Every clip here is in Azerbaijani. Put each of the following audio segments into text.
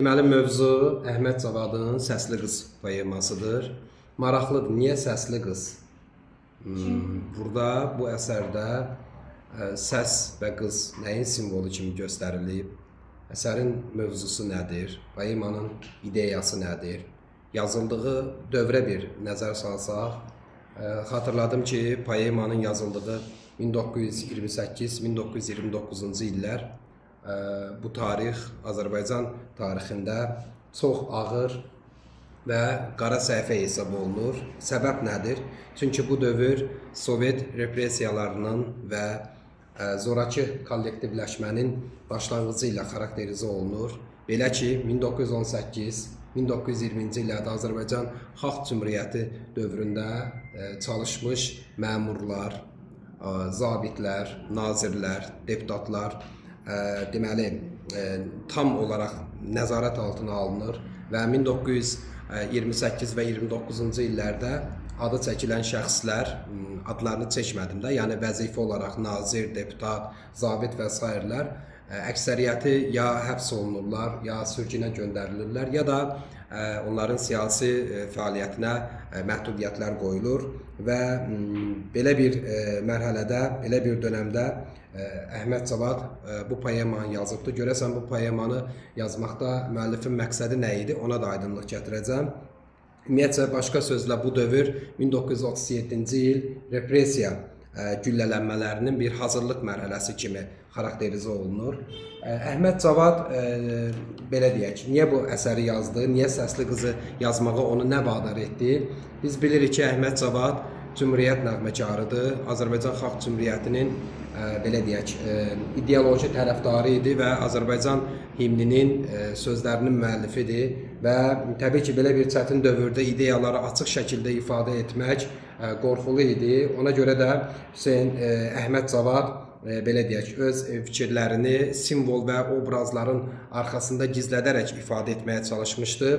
Deməli, mövzu Əhməd Cavadın Səsli Qız poemasıdır. Maraqlıdır, niyə Səsli Qız? Burada, bu əsərdə səs və qız nəyin simvolu kimi göstərilib? Əsərin mövzusu nədir? Poemanın ideyası nədir? Yazıldığı dövrə bir nəzər salsaq, xatırladım ki, poemanın yazıldığı 1928-1929-cu illər. Bu tarix Azərbaycan tarixində çox ağır və qara səhifə hesab olunur. Səbəb nədir? Çünki bu dövr Sovet repressiyalarının və zorakı kollektivləşmənin başlanğıcı ilə xarakterizə olunur. Belə ki, 1918-1920-ci illərdə Azərbaycan Xalq Cümhuriyyəti dövründə çalışmış məmurlar, zabitlər, nazirlər, deputatlar deməli, tam olaraq nəzarət altına alınır və 1928 və 29-cu illərdə adı çəkilən şəxslər, adlarını çəkmədim də, yəni vəzifə olaraq nazir, deputat, zabit və s. əksəriyyəti ya həbs olunurlar, ya sürgünə göndərilirlər, ya da onların siyasi fəaliyyətinə məhdudiyyətlər qoyulur və belə bir mərhələdə, belə bir dönəmdə Əhməd Cavad bu poemanı yazıbdır. Görəsən, bu poemanı yazmaqda müəllifin məqsədi nə idi? Ona da aydınlıq gətirəcəm. Ümumiyyətcə, başqa sözlə bu dövr 1937-ci il repressiya güllələnmələrinin bir hazırlıq mərhələsi kimi xarakterizə olunur. Əhməd Cavad, belə deyək, niyə bu əsəri yazdı, niyə Səsli Qızı yazmağa onu nə vadar etdi? Biz bilirik ki, Əhməd Cavad Cümhuriyyət nəğməkarıdır. Azərbaycan Xalq Cümhuriyyətinin belə deyək, ideoloji tərəfdarı idi və Azərbaycan himninin sözlərinin müəllifidir və təbii ki, belə bir çətin dövrdə ideyaları açıq şəkildə ifadə etmək qorxulu idi. Ona görə də Əhməd Cavad belə deyək, öz fikirlərini simvol və obrazların arxasında gizlədərək ifadə etməyə çalışmışdı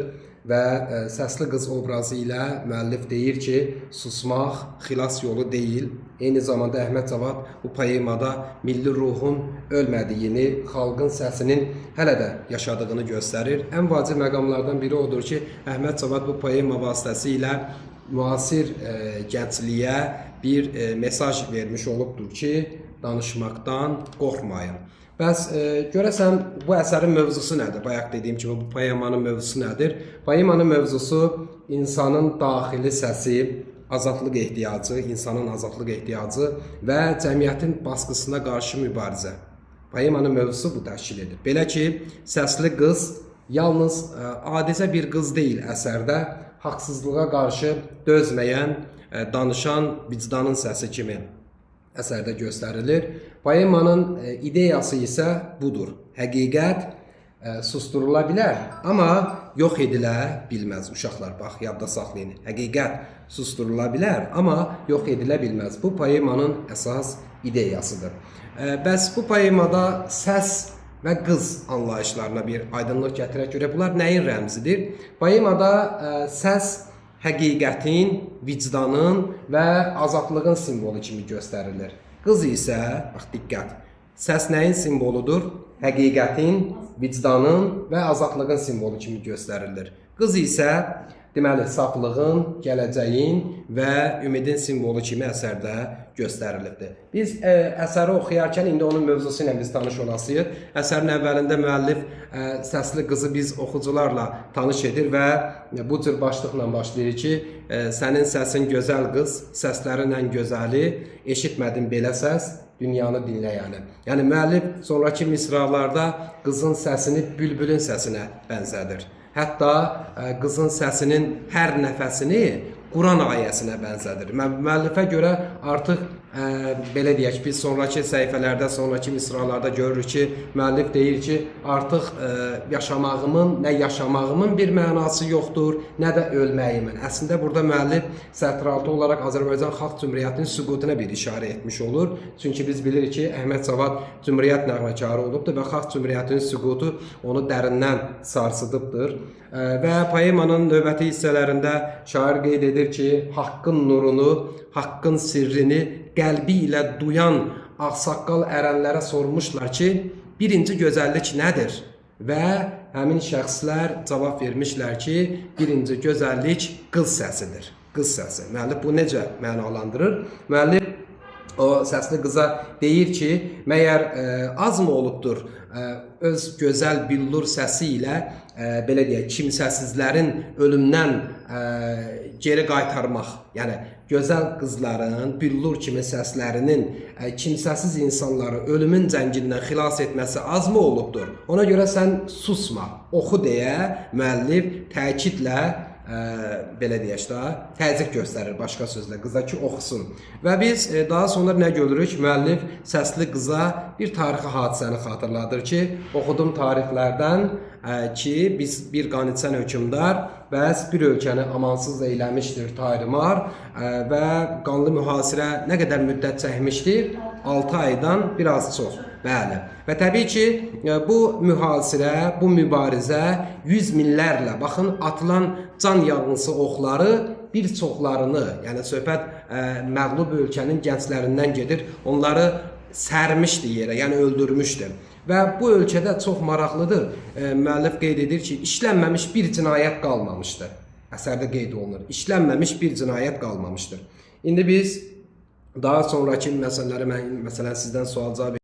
və Səsli Qız obrazı ilə müəllif deyir ki, susmaq xilas yolu deyil. Eyni zamanda Əhməd Cavad bu poemada milli ruhun ölmədiyini, xalqın səsinin hələ də yaşadığını göstərir. Ən vacib məqamlardan biri odur ki, Əhməd Cavad bu poema vasitəsilə müasir gəncliyə bir mesaj vermiş olubdur ki, danışmaqdan qorxmayın. Bəs görəsən, bu əsərin mövzusu nədir? Bayaq dediyim kimi, bu poemanın mövzusu nədir? Poemanın mövzusu insanın daxili səsi, azadlıq ehtiyacı, insanın azadlıq ehtiyacı və cəmiyyətin baskısına qarşı mübarizə. Poemanın mövzusu bu təşkil edir. Belə ki, Səsli Qız yalnız adicə bir qız deyil əsərdə, haqsızlığa qarşı dözməyən, danışan vicdanın səsi kimi əsərdə göstərilir. Poemanın ideyası isə budur. Həqiqət susturula bilər, amma yox edilə bilməz. Uşaqlar, bax, yadda saxlayın. Həqiqət susturula bilər, amma yox edilə bilməz. Bu poemanın əsas ideyasıdır. Bəs bu poemada səs və qız anlayışlarına bir aydınlıq gətirək görə. Bunlar nəyin rəmzidir? Poemada səs həqiqətin, vicdanın və azadlığın simvolu kimi göstərilir. Qız isə, bax, diqqət, səs nəyin simvoludur? Həqiqətin, vicdanın və azadlığın simvolu kimi göstərilir. Qız isə, deməli, saflığın, gələcəyin və ümidin simvolu kimi əsərdə göstərilibdir. Biz əsəri oxuyarkən indi onun mövzusu ilə biz tanış olasıyıq. Əsərin əvvəlində müəllif Səsli Qızı biz oxucularla tanış edir və bu cür başlıqla başlayır ki, sənin səsin gözəl qız, səslərin ən gözəli, eşitmədin belə səs, dünyanı dinləyəni. Yəni, müəllif sonraki misralarda qızın səsini bülbülün səsinə bənzədir. Hətta qızın səsinin hər nəfəsini Quran ayəsinə bənzədir. Müəllifə görə artıq belə deyək, biz sonraki səhifələrdə, sonraki misralarda görürük ki, müəllif deyir ki, artıq nə yaşamağımın bir mənası yoxdur, nə də ölməyimin. Əslində, burada müəllif sətraltı olaraq Azərbaycan Xalq Cümhuriyyətinin süqutuna bir işarə etmiş olur. Çünki biz bilirik ki, Əhməd Cavad Cümhuriyyət nəğməkarı olubdur və Xalq Cümhuriyyətinin süqutu onu dərindən sarsıdıbdır. Və poemanın növbəti hissələrində şair qeyd edir ki, haqqın nurunu, haqqın sirrini qəlbi ilə duyan ağsaqqal ərənlərə sormuşlar ki, birinci gözəllik nədir? və həmin şəxslər cavab vermişlər ki, birinci gözəllik qız səsidir. Qız səsi. Müəllif bu necə mənalandırır? Müəllif o səsli qıza deyir ki, məyər azmı olubdur öz gözəl billur səsi ilə belə deyək, kimsəsizlərin ölümdən geri qaytarmaq. Yəni gözəl qızların billur kimi səslərinin kimsəsiz insanları ölümün cəngindən xilas etməsi azmı olubdur? Ona görə sən susma, oxu deyə müəllif təkidlə belə deyək də, təzyiq göstərir başqa sözlə qıza ki, oxusun. Və biz daha sonra nə görürük? Müəllif səsli qıza bir tarixi hadisəni xatırladır ki, oxudum tarixlərdən ki, biz bir qanitsən hökümdar bəs bir ölkəni amansız eyləmişdir Tayrimar və qanlı mühasirə nə qədər müddət çəkmişdir? 6 aydan biraz çox. Bəli. Və təbii ki, bu mühasirə, bu mübarizə yüz minlərlə, baxın, atılan can yanğısı oxları bir çoxlarını, yəni söhbət məğlub ölkənin gənclərindən gedir, onları sərmişdi yerə, yəni öldürmüşdü. Və bu ölkədə çox maraqlıdır, müəllif qeyd edir ki, işlənməmiş bir cinayət qalmamışdır. Əsərdə qeyd olunur, işlənməmiş bir cinayət qalmamışdır. İndi biz daha sonraki məsələləri, məsələn, sizdən sual cavab